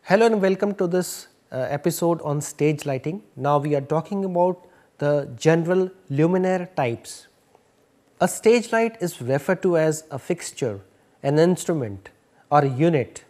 Hello and welcome to this episode on stage lighting. Now we are talking about the general luminaire types. A stage light is referred to as a fixture, an instrument or a unit.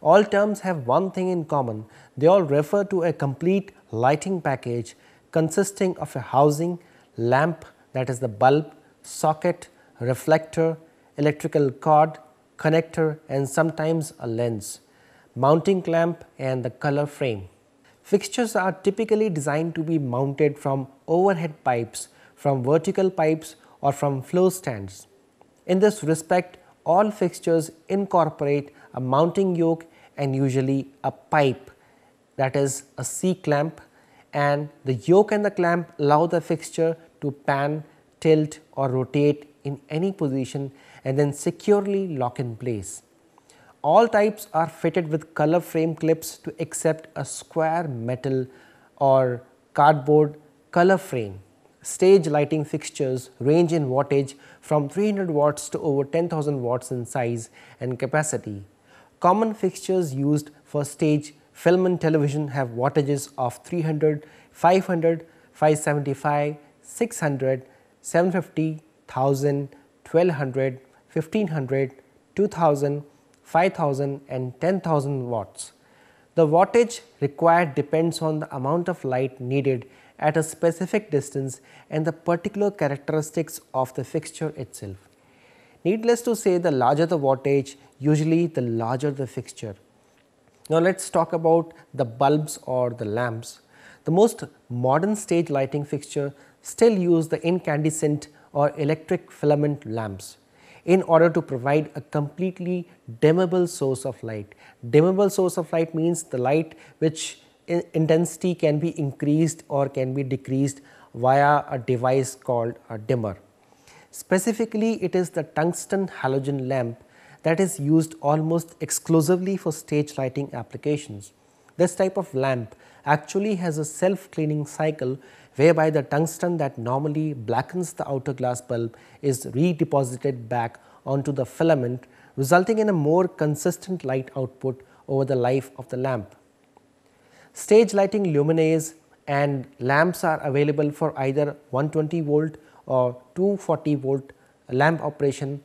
All terms have one thing in common, they all refer to a complete lighting package consisting of a housing, lamp, that is the bulb, socket, reflector, electrical cord, connector and sometimes a lens, mounting clamp and the color frame. Fixtures are typically designed to be mounted from overhead pipes, from vertical pipes or from floor stands. In this respect, all fixtures incorporate a mounting yoke and usually a pipe, that is a C-clamp, and the yoke and the clamp allow the fixture to pan, tilt or rotate in any position and then securely lock in place. All types are fitted with color frame clips to accept a square metal or cardboard color frame. Stage lighting fixtures range in wattage from 300 watts to over 10,000 watts in size and capacity. Common fixtures used for stage film and television have wattages of 300, 500, 575, 600, 750, 1000, 1200, 1500, 2000, 5000 and 10,000 watts. The wattage required depends on the amount of light needed at a specific distance and the particular characteristics of the fixture itself. Needless to say, the larger the wattage, usually the larger the fixture. Now let us talk about the bulbs or the lamps. The most modern stage lighting fixture still use the incandescent or electric filament lamps in order to provide a completely dimmable source of light. Dimmable source of light means the light which intensity can be increased or can be decreased via a device called a dimmer. Specifically, it is the tungsten halogen lamp that is used almost exclusively for stage lighting applications. This type of lamp actually has a self-cleaning cycle whereby the tungsten that normally blackens the outer glass bulb is redeposited back onto the filament, resulting in a more consistent light output over the life of the lamp. Stage lighting luminaires and lamps are available for either 120 volt or 240 volt lamp operation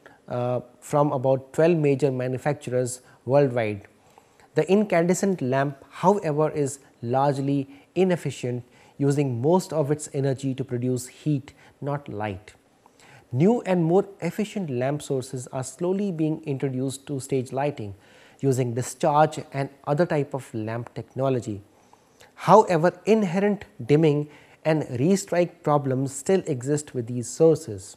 from about 12 major manufacturers worldwide. The incandescent lamp, however, is largely inefficient, using most of its energy to produce heat, not light. New and more efficient lamp sources are slowly being introduced to stage lighting using discharge and other type of lamp technology. However, inherent dimming and restrike problems still exist with these sources.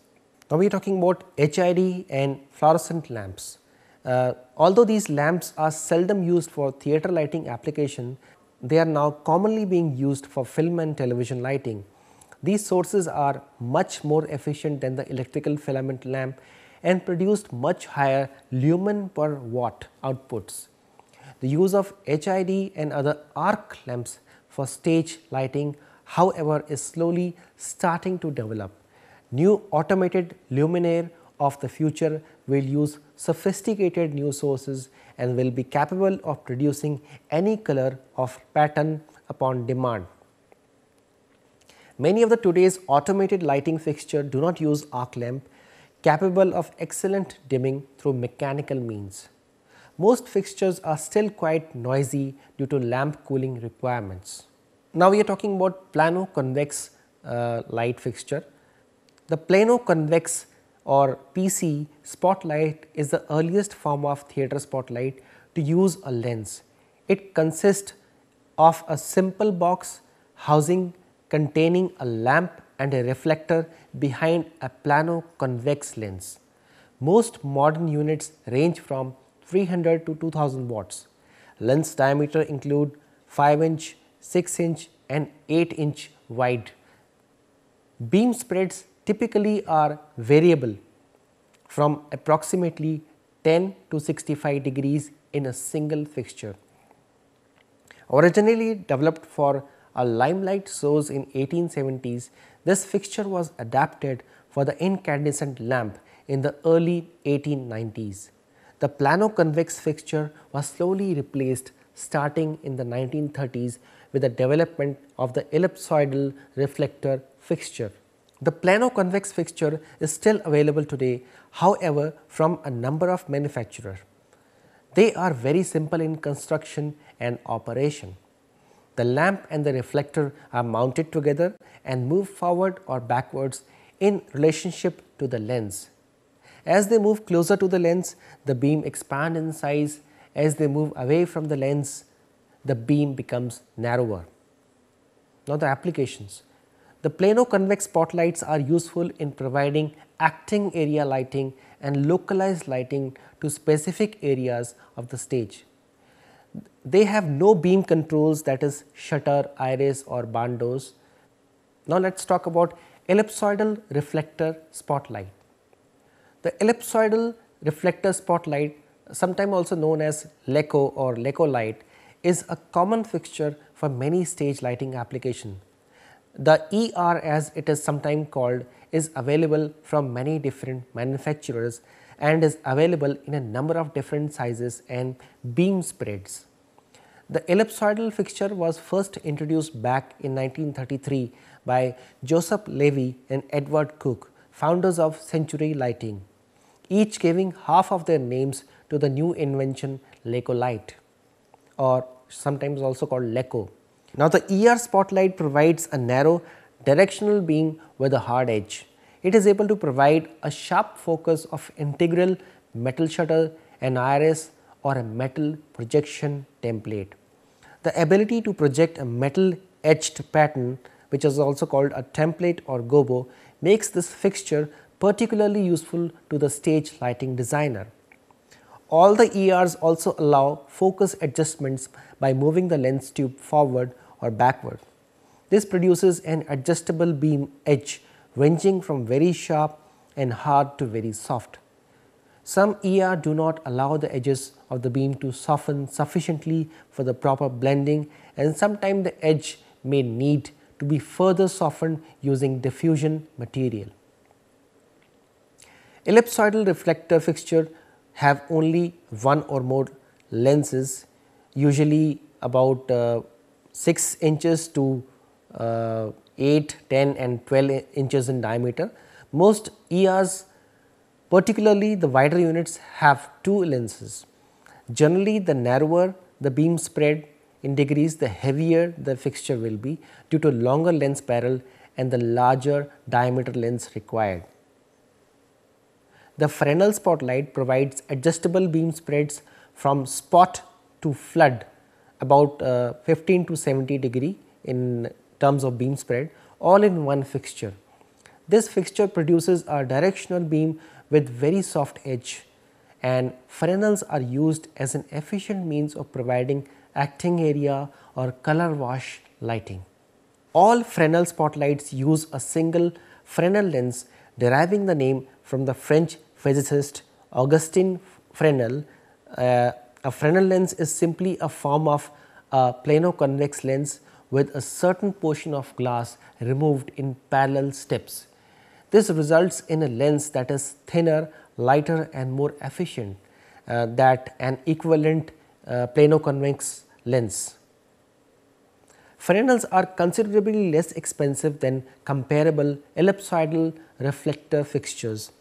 Now we are talking about HID and fluorescent lamps. Although these lamps are seldom used for theatre lighting application, they are now commonly being used for film and television lighting. These sources are much more efficient than the electrical filament lamp and produce much higher lumen per watt outputs. The use of HID and other arc lamps for stage lighting, however, is slowly starting to develop. New automated luminaire of the future will use sophisticated new sources and will be capable of producing any color of pattern upon demand. Many of the today's automated lighting fixture do not use arc lamp, capable of excellent dimming through mechanical means. Most fixtures are still quite noisy due to lamp cooling requirements. Now we are talking about plano convex light fixture. The plano convex or PC spotlight is the earliest form of theatre spotlight to use a lens. It consists of a simple box housing containing a lamp and a reflector behind a plano convex lens. Most modern units range from 300 to 2000 watts. Lens diameter include 5 inch, 6 inch and 8 inch wide. Beam spreads typically are variable from approximately 10 to 65 degrees in a single fixture. Originally developed for a limelight source in 1870s, this fixture was adapted for the incandescent lamp in the early 1890s. The plano convex fixture was slowly replaced starting in the 1930s with the development of the ellipsoidal reflector fixture. The plano-convex fixture is still available today, however, from a number of manufacturers. They are very simple in construction and operation. The lamp and the reflector are mounted together and move forward or backwards in relationship to the lens. As they move closer to the lens, the beam expands in size. As they move away from the lens, the beam becomes narrower. Now, the applications. The plano-convex spotlights are useful in providing acting area lighting and localized lighting to specific areas of the stage. They have no beam controls, that is shutter, iris or barn doors. Now, let us talk about ellipsoidal reflector spotlight. The ellipsoidal reflector spotlight, sometimes also known as LECO or LECO light, is a common fixture for many stage lighting applications. The ER, as it is sometimes called, is available from many different manufacturers and is available in a number of different sizes and beam spreads. The ellipsoidal fixture was first introduced back in 1933 by Joseph Levy and Edward Cook, founders of Century Lighting, each giving half of their names to the new invention LECO light, or sometimes also called LECO. Now, the ER spotlight provides a narrow directional beam with a hard edge. It is able to provide a sharp focus of integral metal shutter, an iris or a metal projection template. The ability to project a metal etched pattern, which is also called a template or gobo, makes this fixture particularly useful to the stage lighting designer. All the ERs also allow focus adjustments by moving the lens tube forward or backward. This produces an adjustable beam edge ranging from very sharp and hard to very soft. Some ER do not allow the edges of the beam to soften sufficiently for the proper blending, and sometimes the edge may need to be further softened using diffusion material. Ellipsoidal reflector fixture have only one or more lenses, usually about 6 inches to 8, 10 and 12 inches in diameter. Most ERs, particularly the wider units, have 2 lenses. Generally, the narrower the beam spread in degrees, the heavier the fixture will be due to longer lens barrel and the larger diameter lens required. The Fresnel spotlight provides adjustable beam spreads from spot to flood, about 15 to 70 degree in terms of beam spread, all in one fixture. This fixture produces a directional beam with very soft edge, and Fresnels are used as an efficient means of providing acting area or color wash lighting. All Fresnel spotlights use a single Fresnel lens, deriving the name from the French physicist Augustin Fresnel. A Fresnel lens is simply a form of a plano-convex lens with a certain portion of glass removed in parallel steps. This results in a lens that is thinner, lighter and more efficient than an equivalent plano-convex lens. Fresnels are considerably less expensive than comparable ellipsoidal reflector fixtures.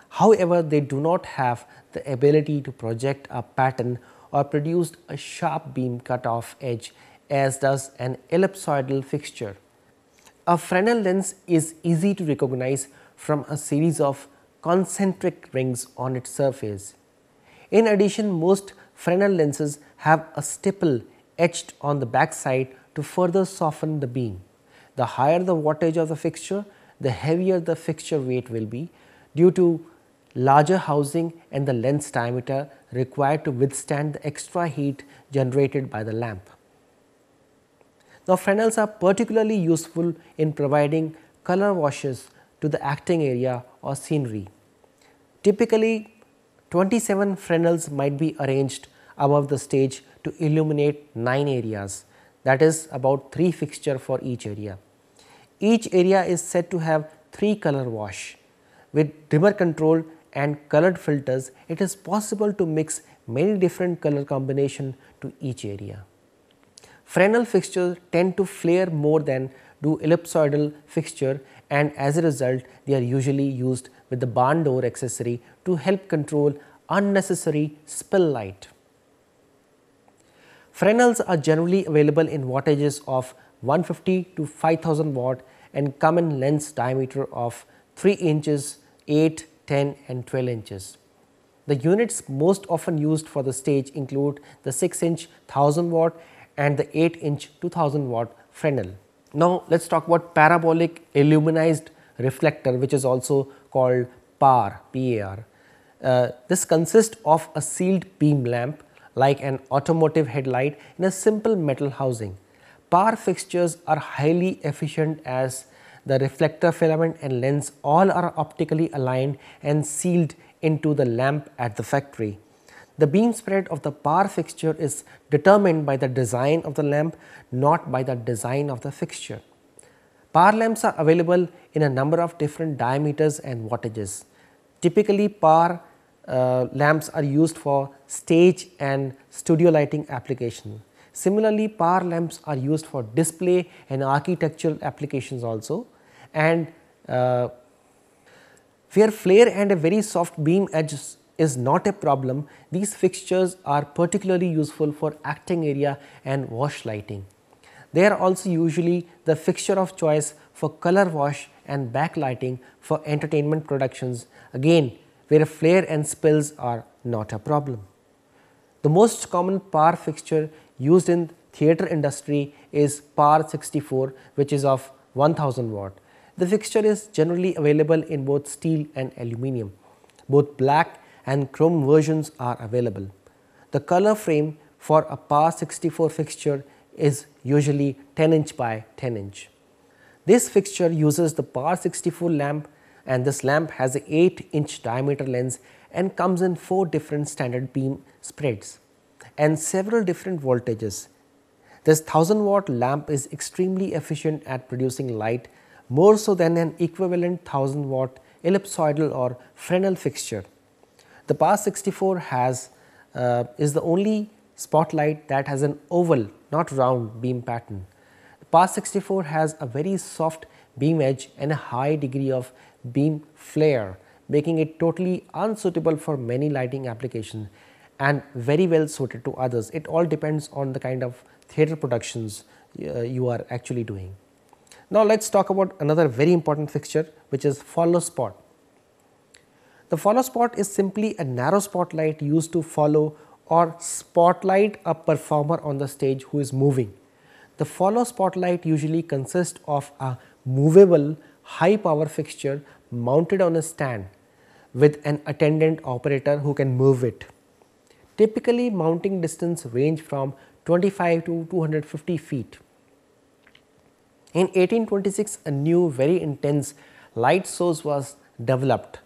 However, they do not have the ability to project a pattern or produce a sharp beam cutoff edge as does an ellipsoidal fixture. A Fresnel lens is easy to recognize from a series of concentric rings on its surface. In addition, most Fresnel lenses have a stipple etched on the back side to further soften the beam. The higher the wattage of the fixture, the heavier the fixture weight will be due to larger housing and the lens diameter required to withstand the extra heat generated by the lamp. Now, Fresnels are particularly useful in providing color washes to the acting area or scenery. Typically, 27 Fresnels might be arranged above the stage to illuminate 9 areas, that is about 3 fixtures for each area. Each area is said to have 3 color wash. With dimmer control and colored filters, it is possible to mix many different color combinations to each area. Fresnel fixtures tend to flare more than do ellipsoidal fixture, and as a result they are usually used with the barn door accessory to help control unnecessary spill light. Fresnels are generally available in wattages of 150 to 5000 watt and come in lens diameter of 3 inches, 8, 10 and 12 inches. The units most often used for the stage include the 6-inch 1000 watt and the 8-inch 2000 watt Fresnel. Now, let us talk about parabolic illuminized reflector, which is also called PAR. This consists of a sealed beam lamp like an automotive headlight in a simple metal housing. PAR fixtures are highly efficient as the reflector filament and lens all are optically aligned and sealed into the lamp at the factory. The beam spread of the PAR fixture is determined by the design of the lamp, not by the design of the fixture. PAR lamps are available in a number of different diameters and wattages. Typically, PAR lamps are used for stage and studio lighting application. Similarly, PAR lamps are used for display and architectural applications also, and where flare and a very soft beam edge is not a problem, these fixtures are particularly useful for acting area and wash lighting. They are also usually the fixture of choice for color wash and backlighting for entertainment productions, again where flare and spills are not a problem. The most common PAR fixture used in theatre industry is PAR 64, which is of 1000 watt. The fixture is generally available in both steel and aluminium. Both black and chrome versions are available. The color frame for a PAR 64 fixture is usually 10 inch by 10 inch. This fixture uses the PAR 64 lamp, and this lamp has an 8-inch diameter lens and comes in 4 different standard beam spreads and several different voltages. This 1000 watt lamp is extremely efficient at producing light, more so than an equivalent 1000 watt ellipsoidal or Fresnel fixture. The PAR 64 is the only spotlight that has an oval, not round beam pattern. The PAR 64 has a very soft beam edge and a high degree of beam flare, making it totally unsuitable for many lighting applications and very well suited to others. It all depends on the kind of theatre productions you are actually doing. Now, let us talk about another very important fixture, which is follow spot. The follow spot is simply a narrow spotlight used to follow or spotlight a performer on the stage who is moving. The follow spotlight usually consists of a movable high power fixture mounted on a stand with an attendant operator who can move it. Typically, mounting distance range from 25 to 250 feet. In 1826, a new very intense light source was developed,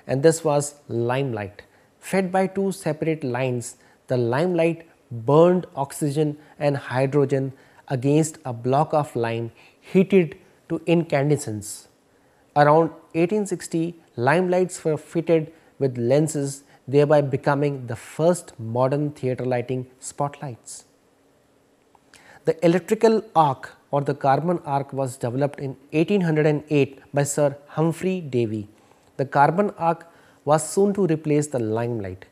and this was limelight. Fed by 2 separate lines, the limelight burned oxygen and hydrogen against a block of lime heated to incandescence. Around 1860, limelights were fitted with lenses, thereby becoming the first modern theatre lighting spotlights. The electrical arc or the carbon arc was developed in 1808 by Sir Humphrey Davy. The carbon arc was soon to replace the limelight.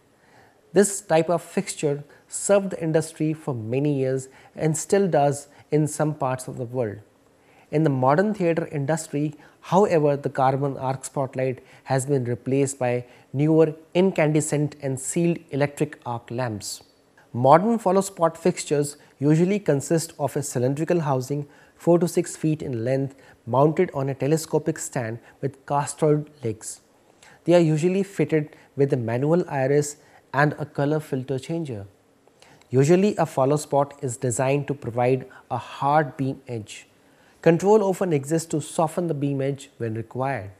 This type of fixture served the industry for many years and still does in some parts of the world. In the modern theatre industry, however, the carbon arc spotlight has been replaced by newer incandescent and sealed electric arc lamps. Modern follow spot fixtures usually consist of a cylindrical housing 4 to 6 feet in length mounted on a telescopic stand with castoid legs. They are usually fitted with a manual iris and a color filter changer. Usually a follow spot is designed to provide a hard beam edge. Control often exists to soften the beam edge when required.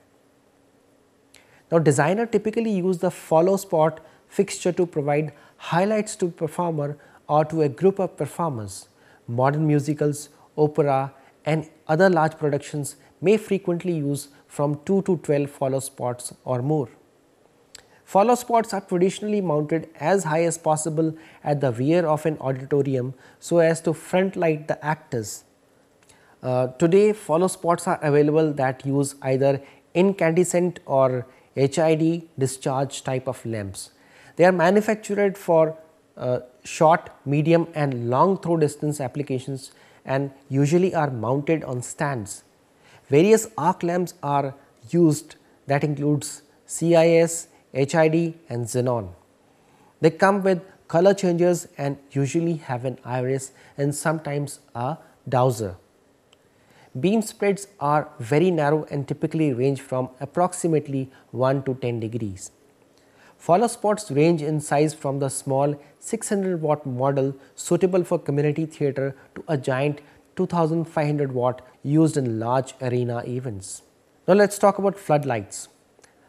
Now, designer typically use the follow spot fixture to provide highlights to performer or to a group of performers. Modern musicals, opera and other large productions may frequently use from 2 to 12 follow spots or more. Follow spots are traditionally mounted as high as possible at the rear of an auditorium so as to front light the actors. Today, follow spots are available that use either incandescent or HID discharge type of lamps. They are manufactured for short, medium and long throw distance applications and usually are mounted on stands. Various arc lamps are used that includes CIS, HID and xenon. They come with color changers and usually have an iris and sometimes a dowser. Beam spreads are very narrow and typically range from approximately 1 to 10 degrees. Follow spots range in size from the small 600 watt model suitable for community theatre to a giant 2500 watt used in large arena events. Now let us talk about floodlights.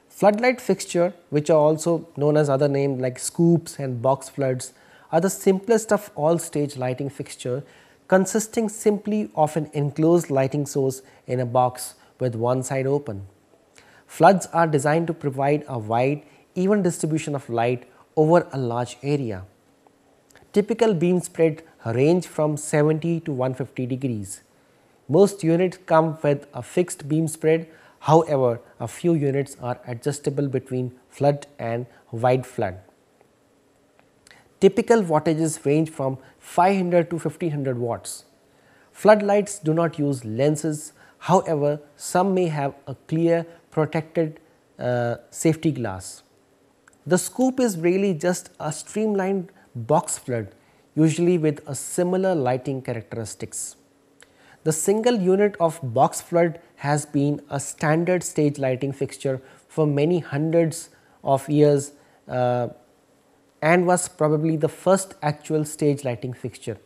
Floodlight fixture, which are also known as other names like scoops and box floods, are the simplest of all stage lighting fixture, consisting simply of an enclosed lighting source in a box with one side open. Floods are designed to provide a wide, even distribution of light over a large area. Typical beam spread range from 70 to 150 degrees. Most units come with a fixed beam spread, however, a few units are adjustable between flood and wide flood. Typical wattages range from 500 to 1500 watts. Floodlights do not use lenses, however, some may have a clear protected safety glass. The scoop is really just a streamlined box flood, usually with a similar lighting characteristics. The single unit of box flood has been a standard stage lighting fixture for many hundreds of years and was probably the first actual stage lighting fixture.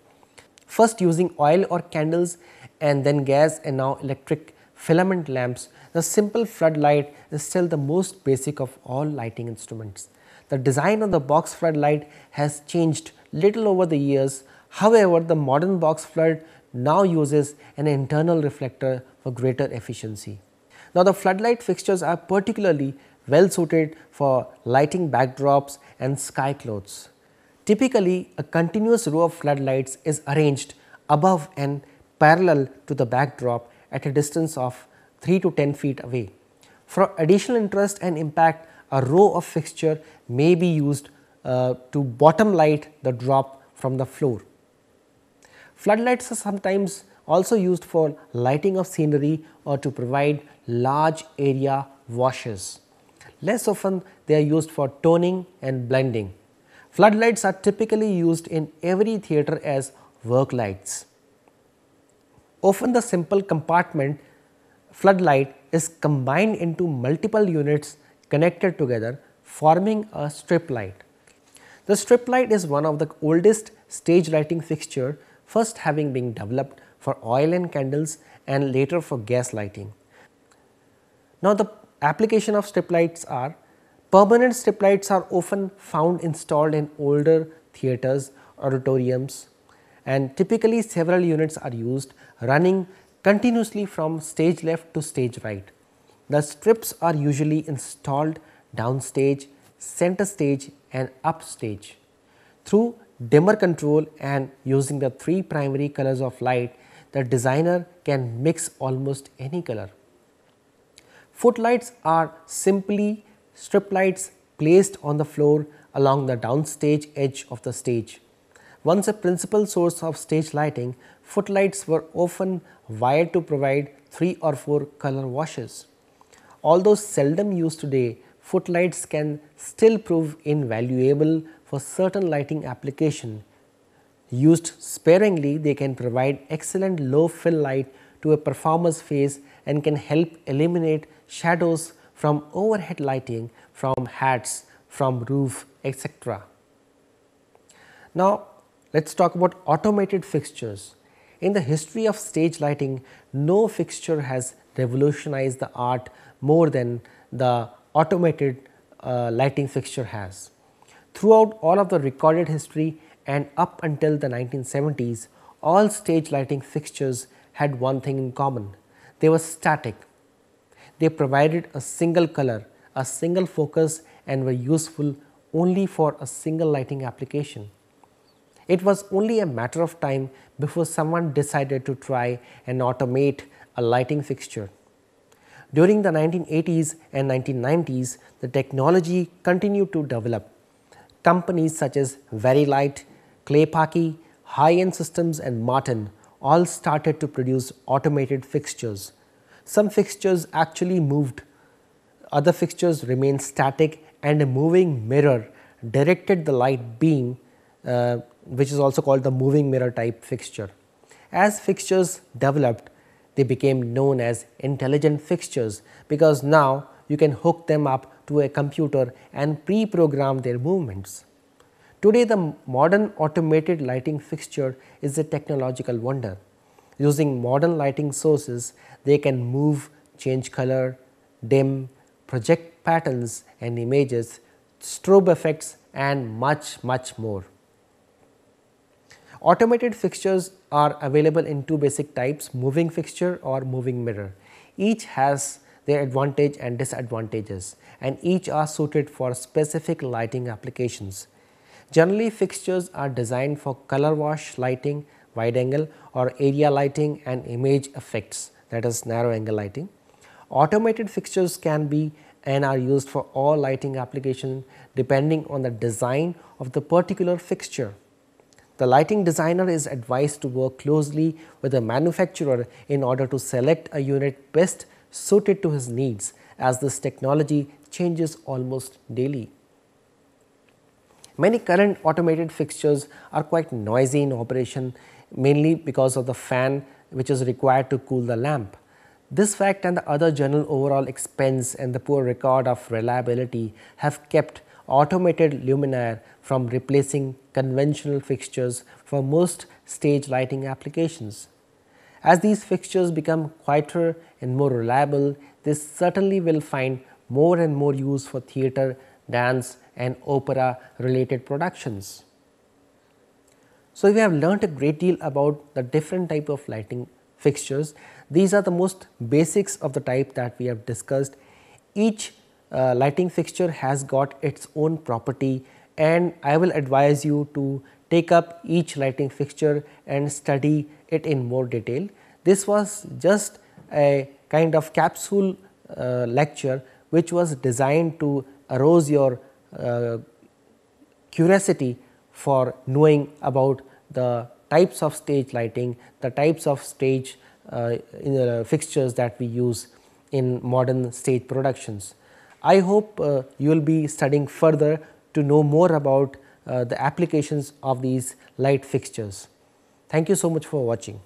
First using oil or candles and then gas and now electric filament lamps, the simple floodlight is still the most basic of all lighting instruments. The design of the box floodlight has changed little over the years. However, the modern box flood now uses an internal reflector for greater efficiency. Now, the floodlight fixtures are particularly well suited for lighting backdrops and sky clothes. Typically, a continuous row of floodlights is arranged above and parallel to the backdrop at a distance of 3 to 10 feet away. For additional interest and impact, a row of fixture may be used to bottom light the drop from the floor. Floodlights are sometimes also used for lighting of scenery or to provide large area washes. Less often they are used for toning and blending. Floodlights are typically used in every theatre as work lights. Often the simple compartment floodlight is combined into multiple units connected together, forming a strip light. The strip light is one of the oldest stage lighting fixture, first having been developed for oil and candles and later for gas lighting. Now, the application of strip lights are permanent strip lights are often found installed in older theatres, auditoriums, and typically several units are used running continuously from stage left to stage right. The strips are usually installed downstage, center stage and upstage. Through dimmer control and using the three primary colors of light, the designer can mix almost any color. Footlights are simply strip lights placed on the floor along the downstage edge of the stage. Once a principal source of stage lighting, footlights were often wired to provide 3 or 4 color washes. Although seldom used today, footlights can still prove invaluable for certain lighting application. Used sparingly, they can provide excellent low fill light to a performer's face and can help eliminate shadows from overhead lighting, from hats, from roof, etc. Now, let us talk about automated fixtures. In the history of stage lighting, no fixture has revolutionized the art more than the automated lighting fixture has. Throughout all of the recorded history and up until the 1970s, all stage lighting fixtures had one thing in common: they were static. They provided a single color, a single focus and were useful only for a single lighting application. It was only a matter of time before someone decided to try and automate a lighting fixture. During the 1980s and 1990s, the technology continued to develop. Companies such as Verilight, Claypaky, High-End Systems and Martin all started to produce automated fixtures. Some fixtures actually moved, other fixtures remained static, and a moving mirror directed the light beam, which is also called the moving mirror type fixture. As fixtures developed, they became known as intelligent fixtures because now you can hook them up to a computer and pre-program their movements. Today, the modern automated lighting fixture is a technological wonder. Using modern lighting sources, they can move, change color, dim, project patterns and images, strobe effects and much more. Automated fixtures are available in two basic types, moving fixture or moving mirror. Each has their advantage and disadvantages, and each are suited for specific lighting applications. Generally, fixtures are designed for color wash lighting, wide angle or area lighting and image effects, that is narrow angle lighting. Automated fixtures can be and are used for all lighting applications depending on the design of the particular fixture. The lighting designer is advised to work closely with the manufacturer in order to select a unit best suited to his needs, as this technology changes almost daily. Many current automated fixtures are quite noisy in operation, mainly because of the fan which is required to cool the lamp. This fact and the other general overall expense and the poor record of reliability have kept automated luminaire from replacing conventional fixtures for most stage lighting applications. As these fixtures become quieter and more reliable, they certainly will find more and more use for theatre, dance and opera related productions. So, we have learnt a great deal about the different type of lighting fixtures. These are the most basics of the type that we have discussed. Each lighting fixture has got its own property, and I will advise you to take up each lighting fixture and study it in more detail. This was just a kind of capsule lecture which was designed to arouse your curiosity for knowing about the types of stage lighting, the types of stage fixtures that we use in modern stage productions. I hope you will be studying further to know more about the applications of these light fixtures. Thank you so much for watching.